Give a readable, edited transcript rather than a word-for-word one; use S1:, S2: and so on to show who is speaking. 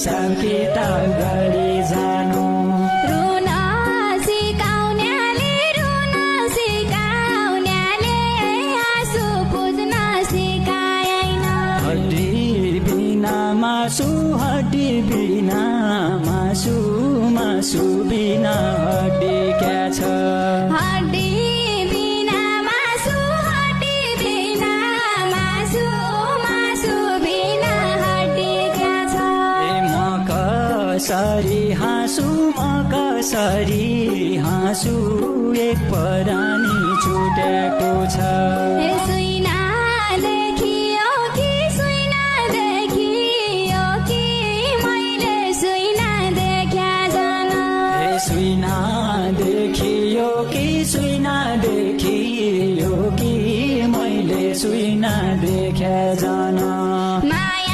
S1: हिसाब किताब गरी जानु
S2: रुन सिकाउनेले आँसु बुझ्न सिकाएन
S1: हड्डी बिना मासु हड्डी बिना मासु मासु बिना हड्डी क्या छ
S2: हड्डी बिना मासु हड्डी बिना मासु मासु बिना हड्डी क्या छ
S1: म कसरी हाँसु एक परानी छुटेको छ
S2: सुइना देखियो कि मैले सुइना देख्या जान
S1: सुइना देखियो कि मैले सुइना देख्या जान
S2: माया